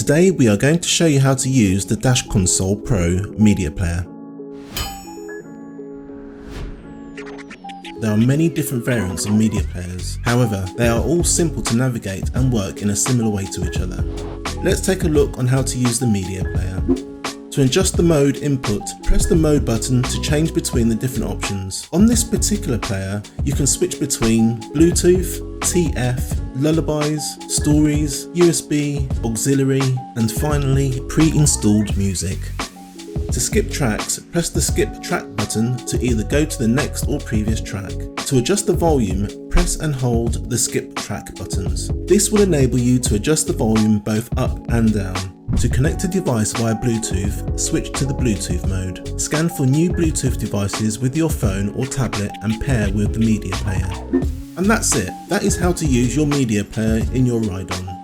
Today we are going to show you how to use the DASHCONSOLE Pro media player. There are many different variants of media players, however they are all simple to navigate and work in a similar way to each other. Let's take a look on how to use the media player. To adjust the mode input, press the mode button to change between the different options. On this particular player, you can switch between Bluetooth, TF, Lullabies, Stories, USB, Auxiliary, and finally pre-installed music. To skip tracks, press the skip track button to either go to the next or previous track. To adjust the volume, press and hold the skip track buttons. This will enable you to adjust the volume both up and down. To connect a device via Bluetooth, switch to the Bluetooth mode. Scan for new Bluetooth devices with your phone or tablet and pair with the media player. And that's it. That is how to use your media player in your ride-on.